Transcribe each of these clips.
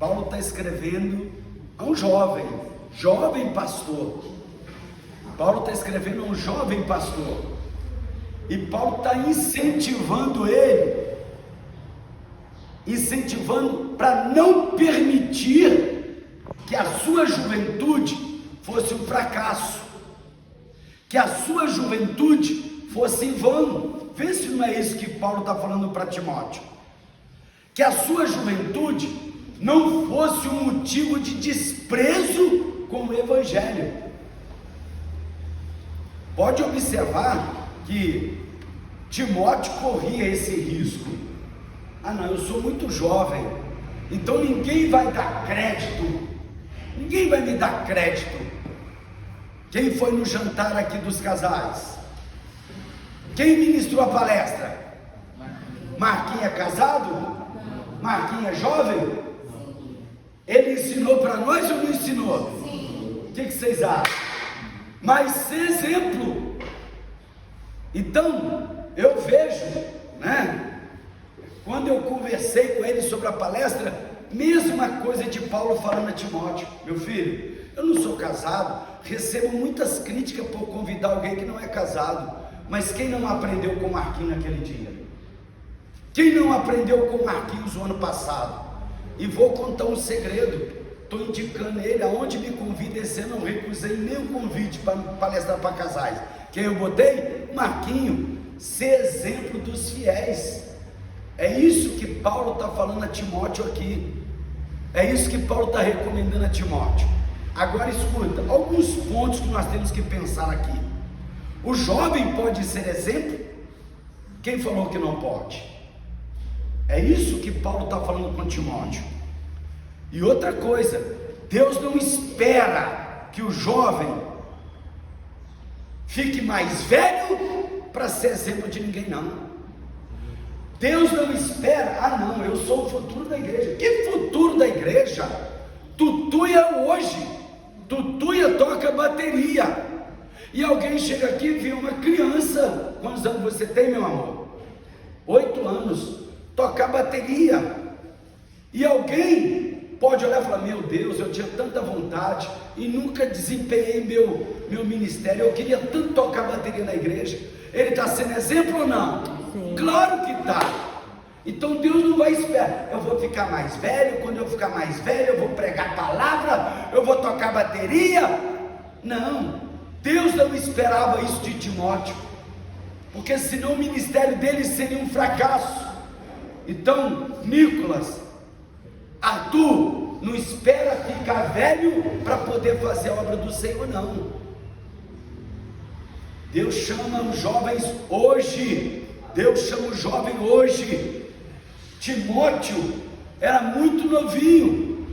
Paulo está escrevendo a um jovem pastor. Paulo está escrevendo a um jovem pastor. E Paulo está incentivando ele, para não permitir que a sua juventude fosse um fracasso, que a sua juventude fosse em vão. Vê se não é isso que Paulo está falando para Timóteo. Que a sua juventude não fosse um motivo de desprezo com o Evangelho. Pode observar que Timóteo corria esse risco. Não, eu sou muito jovem, então ninguém vai dar crédito, ninguém vai me dar crédito. Quem foi no jantar aqui dos casais? Quem ministrou a palestra? Marquinhos é casado? Marquinhos é jovem? Ele ensinou para nós ou não ensinou? O que vocês acham? Mas ser exemplo. Então, eu vejo, quando eu conversei com ele sobre a palestra, mesma coisa de Paulo falando a Timóteo: meu filho, eu não sou casado, recebo muitas críticas por convidar alguém que não é casado, mas quem não aprendeu com Marquinhos naquele dia? Quem não aprendeu com Marquinhos o ano passado? E vou contar um segredo, estou indicando ele, aonde me convida esse ano, não recusei nenhum convite para palestrar para casais. Quem eu botei? Marquinhos, ser exemplo dos fiéis. É isso que Paulo está falando a Timóteo aqui, é isso que Paulo está recomendando a Timóteo. Agora escuta, alguns pontos que nós temos que pensar aqui. O jovem pode ser exemplo? Quem falou que não pode? É isso que Paulo está falando com Timóteo. E outra coisa, Deus não espera que o jovem fique mais velho para ser exemplo de ninguém, não. Deus não espera, não, eu sou o futuro da igreja. Que futuro da igreja? Tutuia hoje, Tutuia toca bateria, e alguém chega aqui e vê uma criança, quantos anos você tem, meu amor? 8 anos, tocar bateria, e alguém pode olhar e falar: meu Deus, eu tinha tanta vontade e nunca desempenhei meu ministério, eu queria tanto tocar bateria na igreja. Ele está sendo exemplo ou não? Sim. Claro que está. Então Deus não vai esperar, eu vou ficar mais velho, quando eu ficar mais velho eu vou pregar a palavra, eu vou tocar bateria. Não, Deus não esperava isso de Timóteo, porque senão o ministério dele seria um fracasso. Então, Nicolas, Arthur, não espera ficar velho para poder fazer a obra do Senhor, não. Deus chama os jovens hoje. Timóteo era muito novinho.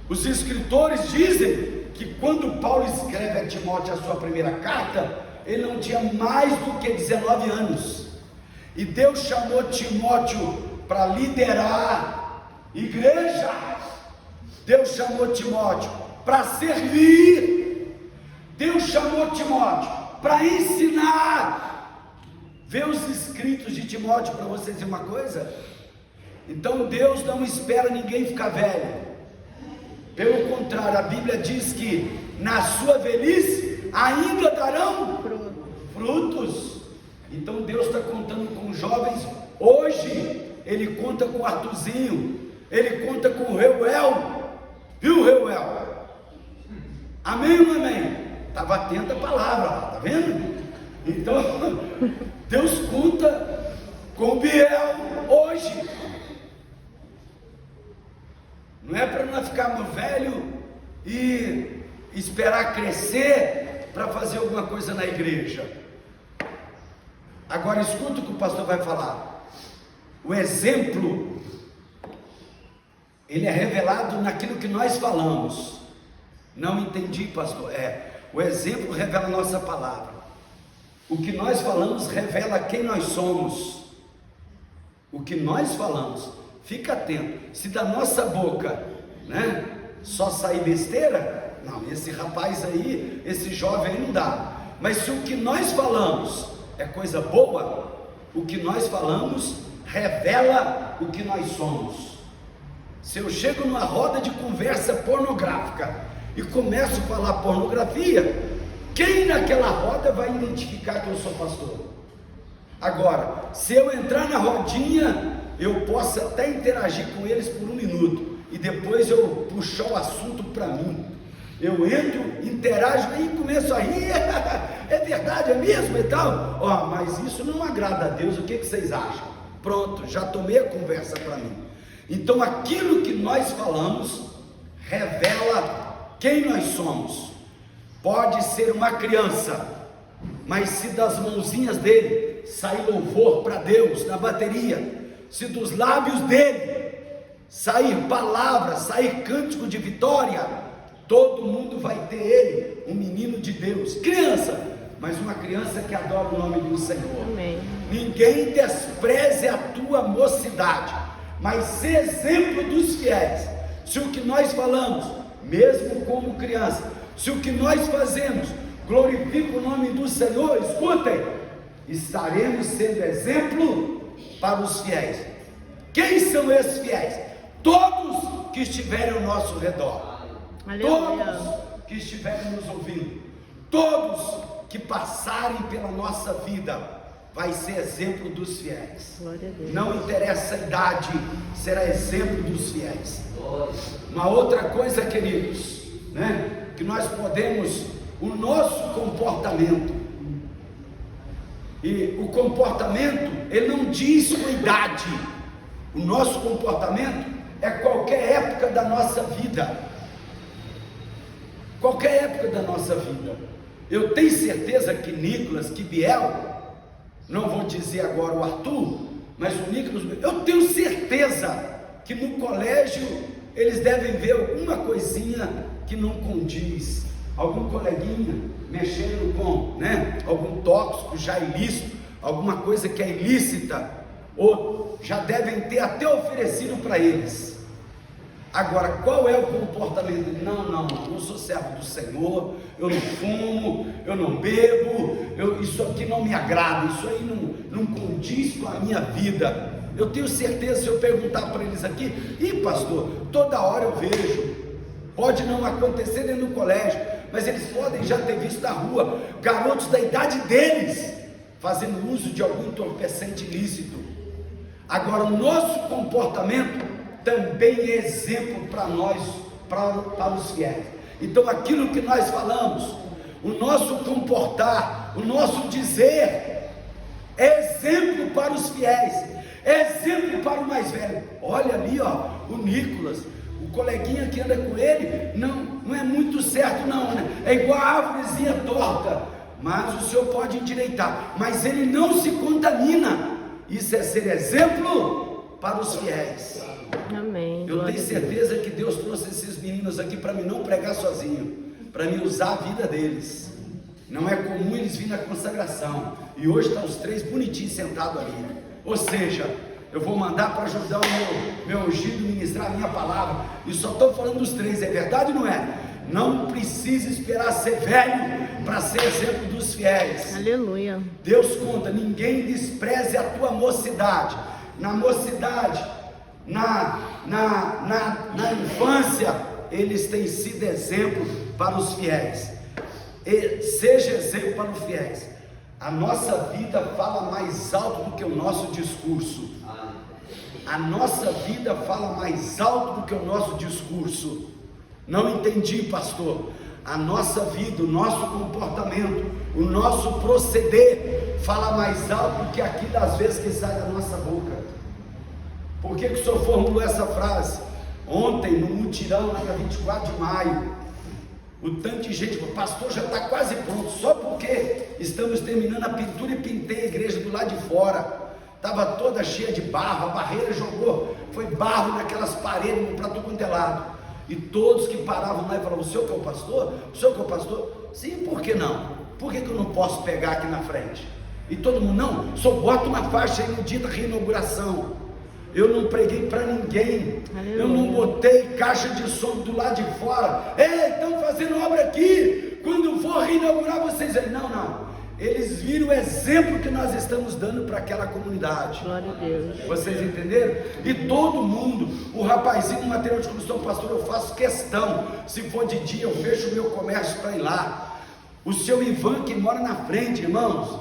Os escritores dizem que quando Paulo escreve a Timóteo a sua primeira carta, ele não tinha mais do que 19 anos. E Deus chamou Timóteo para liderar igreja. Deus chamou Timóteo para servir. Deus chamou Timóteo para ensinar. Vê os escritos de Timóteo para você dizer uma coisa. Então Deus não espera ninguém ficar velho. Pelo contrário, a Bíblia diz que na sua velhice ainda darão frutos. Então Deus está contando com os jovens hoje. Ele conta com o Arthurzinho, ele conta com o Reuel. Viu, Reuel? Amém ou não amém? Estava atento à palavra, tá vendo? Então Deus conta com o Biel hoje. Não é para nós ficarmos velhos e esperar crescer para fazer alguma coisa na igreja. Agora escuta o que o pastor vai falar. O exemplo, ele é revelado naquilo que nós falamos. Não entendi, pastor. O exemplo revela a nossa palavra. O que nós falamos revela quem nós somos. O que nós falamos, fica atento. Se da nossa boca, só sair besteira, não, esse rapaz aí, esse jovem aí não dá. Mas se o que nós falamos é coisa boa, o que nós falamos revela o que nós somos. Se eu chego numa roda de conversa pornográfica e começo a falar pornografia, quem naquela roda vai identificar que eu sou pastor? Agora, se eu entrar na rodinha, eu posso até interagir com eles por 1 minuto e depois eu puxar o assunto para mim. Eu entro, interajo e começo a rir, é verdade, é mesmo e tal. Ó, mas isso não agrada a Deus, o que vocês acham? Pronto, já tomei a conversa para mim. Então aquilo que nós falamos revela quem nós somos. Pode ser uma criança, mas se das mãozinhas dele sair louvor para Deus na bateria, se dos lábios dele sair palavras, sair cântico de vitória, todo mundo vai ter ele, um menino de Deus, criança, mas uma criança que adora o nome do Senhor. Amém. Ninguém despreze a tua mocidade, mas se exemplo dos fiéis. Se o que nós falamos, mesmo como criança, se o que nós fazemos glorifica o nome do Senhor, escutem, estaremos sendo exemplo para os fiéis. Quem são esses fiéis? Todos que estiverem ao nosso redor. Aleluia. Todos que estiverem nos ouvindo, todos que passarem pela nossa vida, vai ser exemplo dos fiéis. Glória a Deus. Não interessa a idade, será exemplo dos fiéis. Uma outra coisa, queridos, né, que nós podemos, o nosso comportamento, e o comportamento, ele não diz com idade, o nosso comportamento é qualquer época da nossa vida. Qualquer época da nossa vida. Eu tenho certeza que Nicolas, que Biel, não vou dizer agora o Arthur, mas o Nicolas, eu tenho certeza que no colégio eles devem ver alguma coisinha que não condiz, algum coleguinha mexendo com, né, algum tóxico já ilícito, alguma coisa que é ilícita, ou já devem ter até oferecido para eles. Agora, qual é o comportamento dele? Não, eu sou servo do Senhor, eu não fumo, eu não bebo, isso aqui não me agrada, isso aí não condiz com a minha vida. Eu tenho certeza, se eu perguntar para eles aqui, pastor, toda hora eu vejo, pode não acontecer dentro do colégio, mas eles podem já ter visto na rua, garotos da idade deles, fazendo uso de algum entorpecente ilícito. Agora, o nosso comportamento também é exemplo para nós, para os fiéis. Então aquilo que nós falamos, o nosso comportar, o nosso dizer, é exemplo para os fiéis, é exemplo para o mais velho. Olha ali, ó, o Nicolas, o coleguinha que anda com ele, não é muito certo não, né? É igual a árvorezinha torta, mas o senhor pode endireitar, mas ele não se contamina. Isso é ser exemplo para os fiéis. Amém. Eu tenho certeza que Deus trouxe esses meninos aqui para mim não pregar sozinho, para me usar a vida deles. Não é comum eles virem na consagração, e hoje estão os 3 bonitinhos sentados ali. Ou seja, eu vou mandar para ajudar o meu ungido ministrar a minha palavra, e só estou falando dos 3, é verdade ou não é? Não precisa esperar ser velho para ser exemplo dos fiéis. Aleluia. Deus conta, ninguém despreze a tua mocidade. Na mocidade, na infância, eles têm sido exemplo para os fiéis. E seja exemplo para os fiéis. A nossa vida fala mais alto do que o nosso discurso. A nossa vida fala mais alto do que o nosso discurso. Não entendi, pastor. A nossa vida, o nosso comportamento, o nosso proceder fala mais alto do que aquilo às vezes que sai da nossa boca. Por que o senhor formulou essa frase? Ontem, no mutirão, lá na 24 de maio, o tanto de gente, o pastor já está quase pronto, só porque estamos terminando a pintura e pintei a igreja do lado de fora. Estava toda cheia de barro, a barreira jogou, foi barro naquelas paredes, para tudo quanto é lado. E todos que paravam lá e falavam, o senhor que é o pastor? O senhor que é o pastor? Sim, por que não? Por que eu não posso pegar aqui na frente? E todo mundo, não, só bota uma faixa aí no dia da reinauguração. Eu não preguei para ninguém. Aleluia. Eu não botei caixa de som do lado de fora. Ei, estão fazendo obra aqui. Quando for reinaugurar vocês aí. Não. eles viram o exemplo que nós estamos dando para aquela comunidade. Glória a Deus. Vocês entenderam? E todo mundo, o rapazinho do material de construção, pastor, eu faço questão, se for de dia eu fecho o meu comércio para ir lá. O seu Ivan que mora na frente, irmãos,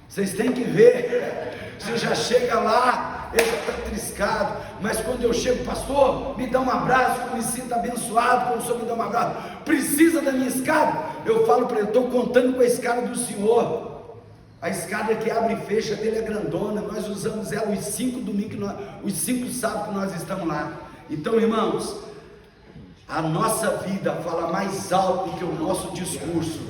vocês têm que ver, você já chega lá, ele já está triscado, mas quando eu chego, pastor, me dá um abraço, eu me sinto abençoado, quando o senhor me dá um abraço, precisa da minha escada? Eu falo para ele, estou contando com a escada do senhor, a escada que abre e fecha dele é grandona, nós usamos ela os 5 domingos, os 5 sábados que nós estamos lá. Então, irmãos, a nossa vida fala mais alto do que o nosso discurso.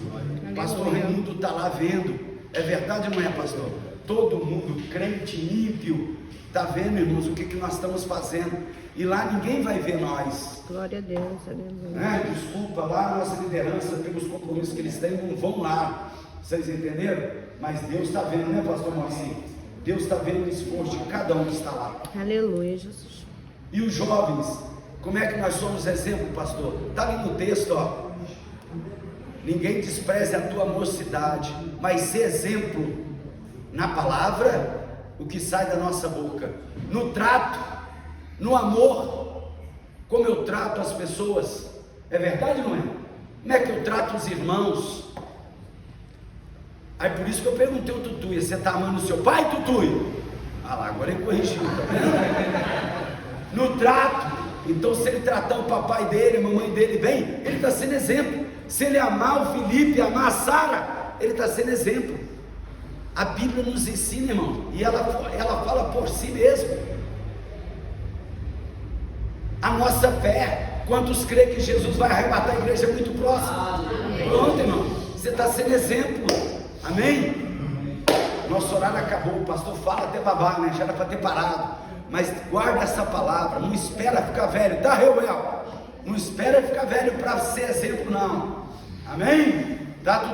O pastor Raimundo está lá vendo, é verdade ou não é, pastor? Todo mundo crente, ímpio, está vendo, irmãos, o que nós estamos fazendo, e lá ninguém vai ver nós. Glória a Deus, aleluia. Desculpa, lá a nossa liderança, pelos compromissos que eles têm, não vão lá, vocês entenderam? Mas Deus está vendo, né, pastor Moacir? Deus está vendo o esforço de cada um que está lá. Aleluia, Jesus. E os jovens, como é que nós somos exemplo, pastor? Está ali no texto, ó. Ninguém despreze a tua mocidade, mas ser exemplo na palavra, o que sai da nossa boca, no trato, no amor, como eu trato as pessoas, é verdade ou não é? Como é que eu trato os irmãos? Aí por isso que eu perguntei ao Tutuia, você está amando o seu pai, Tutuia? Ah lá, agora ele corrigiu, tá vendo? No trato, então se ele tratar o papai dele, a mamãe dele bem, ele está sendo exemplo. Se ele amar o Felipe, amar a Sara, ele está sendo exemplo. A Bíblia nos ensina, irmão, e ela fala por si mesmo. A nossa fé, quantos creem que Jesus vai arrebatar a igreja muito próximo? Pronto, irmão, você está sendo exemplo, amém? Nosso horário acabou, o pastor fala até babar, né? Já era para ter parado, mas guarda essa palavra, não espera ficar velho, tá, Reuel? Não espera ficar velho para ser exemplo, não, amém? Tá tudo